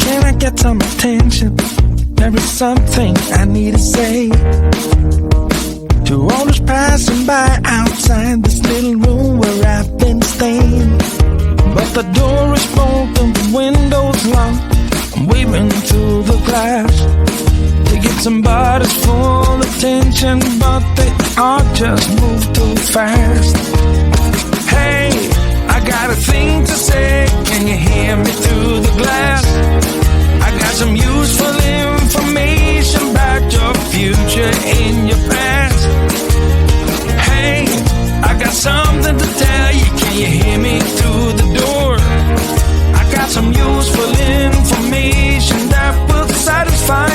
Can I get some attention? There is something I need to say to all those passing by outside this little room where I've been staying. But the door is broken, the window's locked. I'm waving through the glass to get somebody's full attention, but they all just move too fast. Hey, I got a thing to say, can you hear me through the glass? I got some useful information about your future and your past. Hey, I got something to tell you, can you hear me through the door? I got some useful information that will satisfy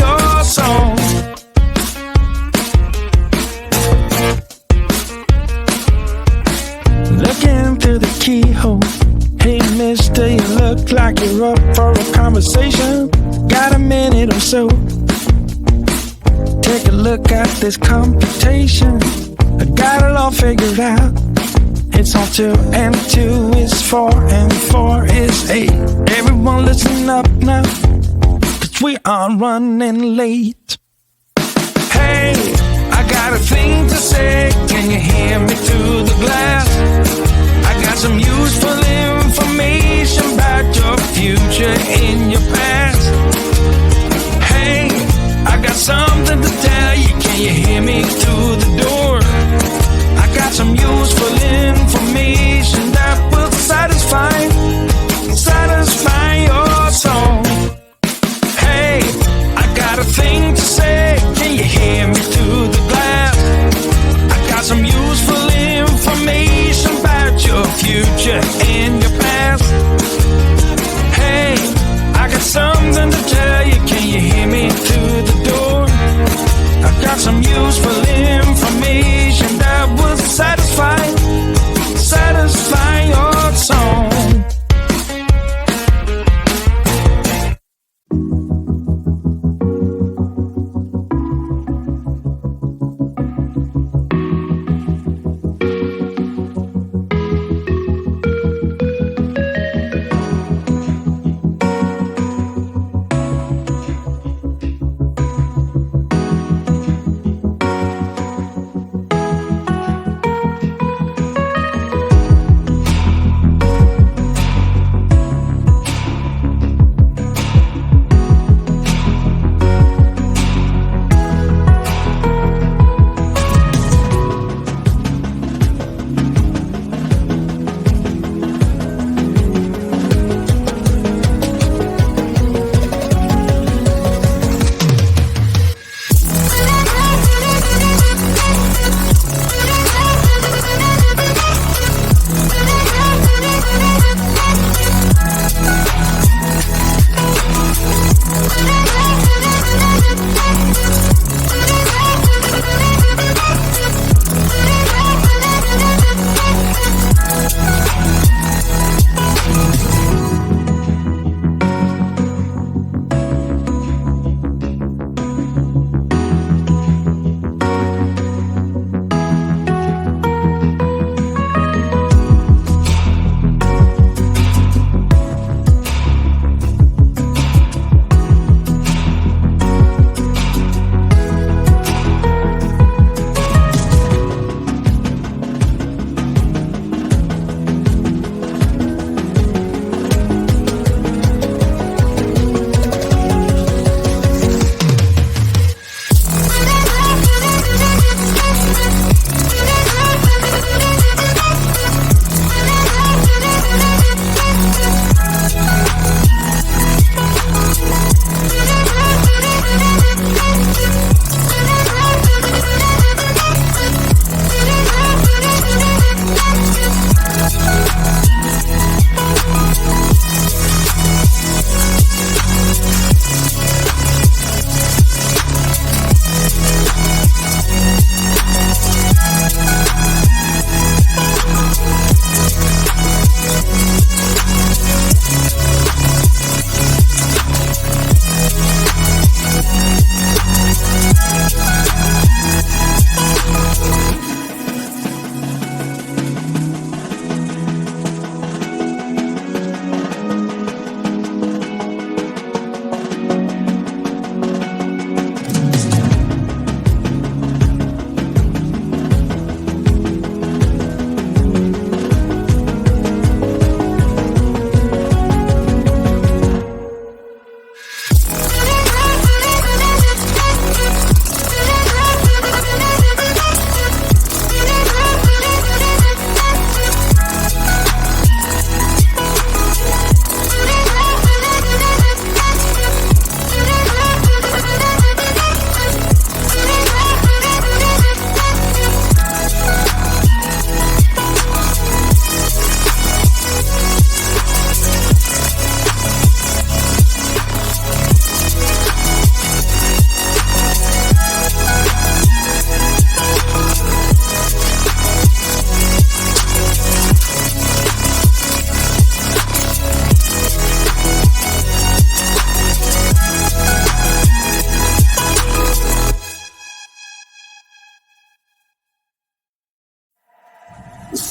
your soul. Looking through the keyhole. Hey mister, you look like you're up for a conversation. Got a minute or so? Take a look at this computation. I got it all figured out. It's all 2 and 2 is 4 and 4 is 8. Everyone listen up now, 'cause we are running late. Hey, I got a thing to say, can you hear me through the glass? I got some useful information about your future and your past. Hey, I got something to tell you, can you hear me through the door? I got some useful information that will satisfy your soul. Hey, I got a thing to say, can you hear me through the glass? I got some useful information about your future and your past. Hey, I got something to tell you, can you hear me through the door? I got some useful information that will satisfy your soul.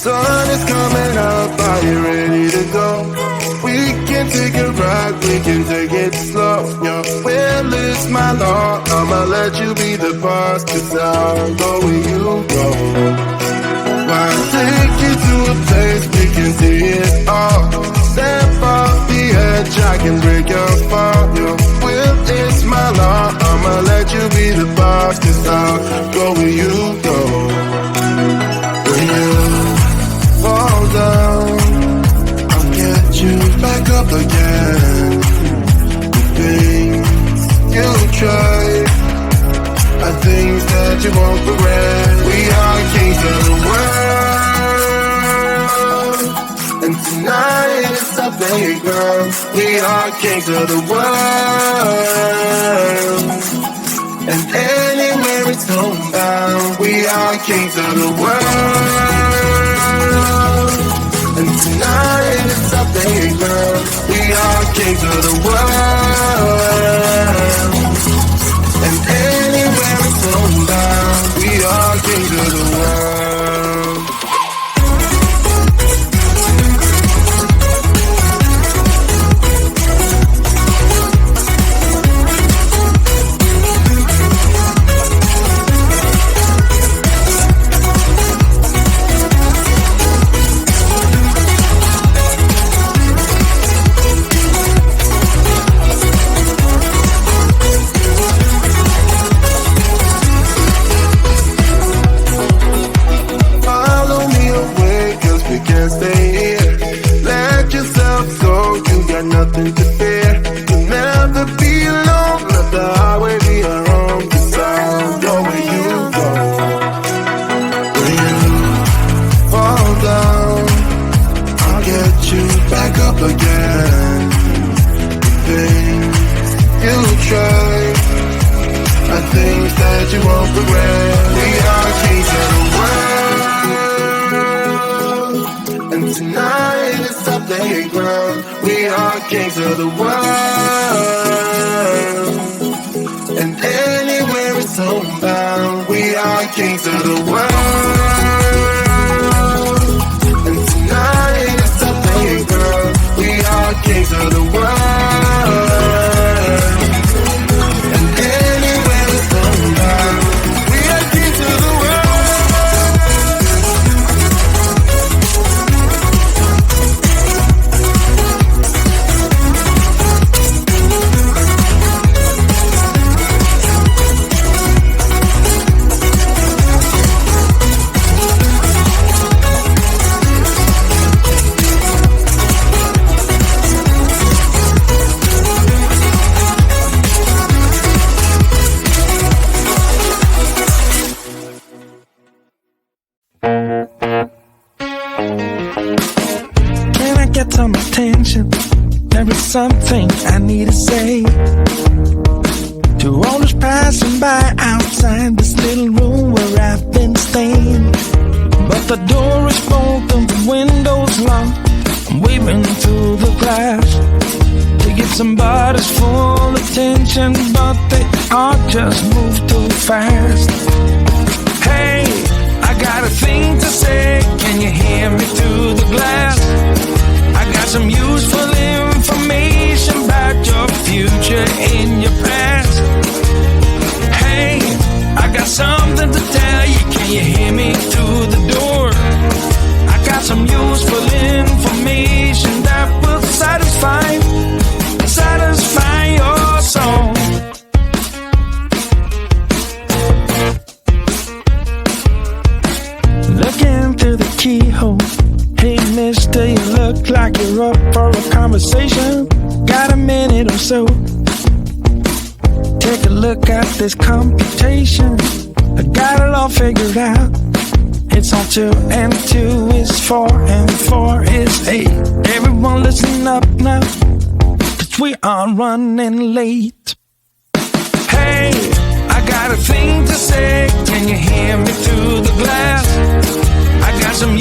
Sun is coming up, are you ready to go? We can take a ride, we can take it slow. Your will is my law, I'ma let you be the boss, 'cause I'll go where you go. I'll take you to a place we can see it all. Step off the edge, I can break your fall. Your will is my law, I'ma let you be the boss, 'cause I'll go where you go. When you fall down, I'll get you back up again. The things you try are things that you won't regret. We are kings of the world, and tonight it's our playground. We are kings of the world, and anywhere it's homebound. We are kings of the world, and tonight it's our playground. We are kings of the world, and anywhere it's homebound. We are kings of the world. Nothing to fear, you'll never be alone. Let the highway be our home, 'cause I'll go where you go. When you fall down, I'll get you back up again. The things you try are things that you won't regret. We are kings of the world, and tonight it's our playground. We are kings of the world, and anywhere it's homebound. We are kings of the world, and tonight it's our playground. We are kings of the world, and anywhere it's homebound. We are kings of the world. Some attention, there is something I need to say to all those passing by outside this little room where I've been staying. But the door is broken, the window's locked. I'm waving through the glass to get somebody's full attention, but they all just move too fast. Hey, I got a thing to say, can you hear me through the glass? I got some useful information about your future and your past. Hey, I got something to tell you, can you hear me through the door? I got some useful information that will satisfy your soul. Looking through the keyhole. Hey mister, you look like you're up for a conversation. Got a minute or so? Take a look at this computation. I got it all figured out. It's on 2 and 2 is 4 and 4 is 8. Everyone listen up now, 'cause we are running late. Hey, I got a thing to say. Can you hear me through the glass? I got some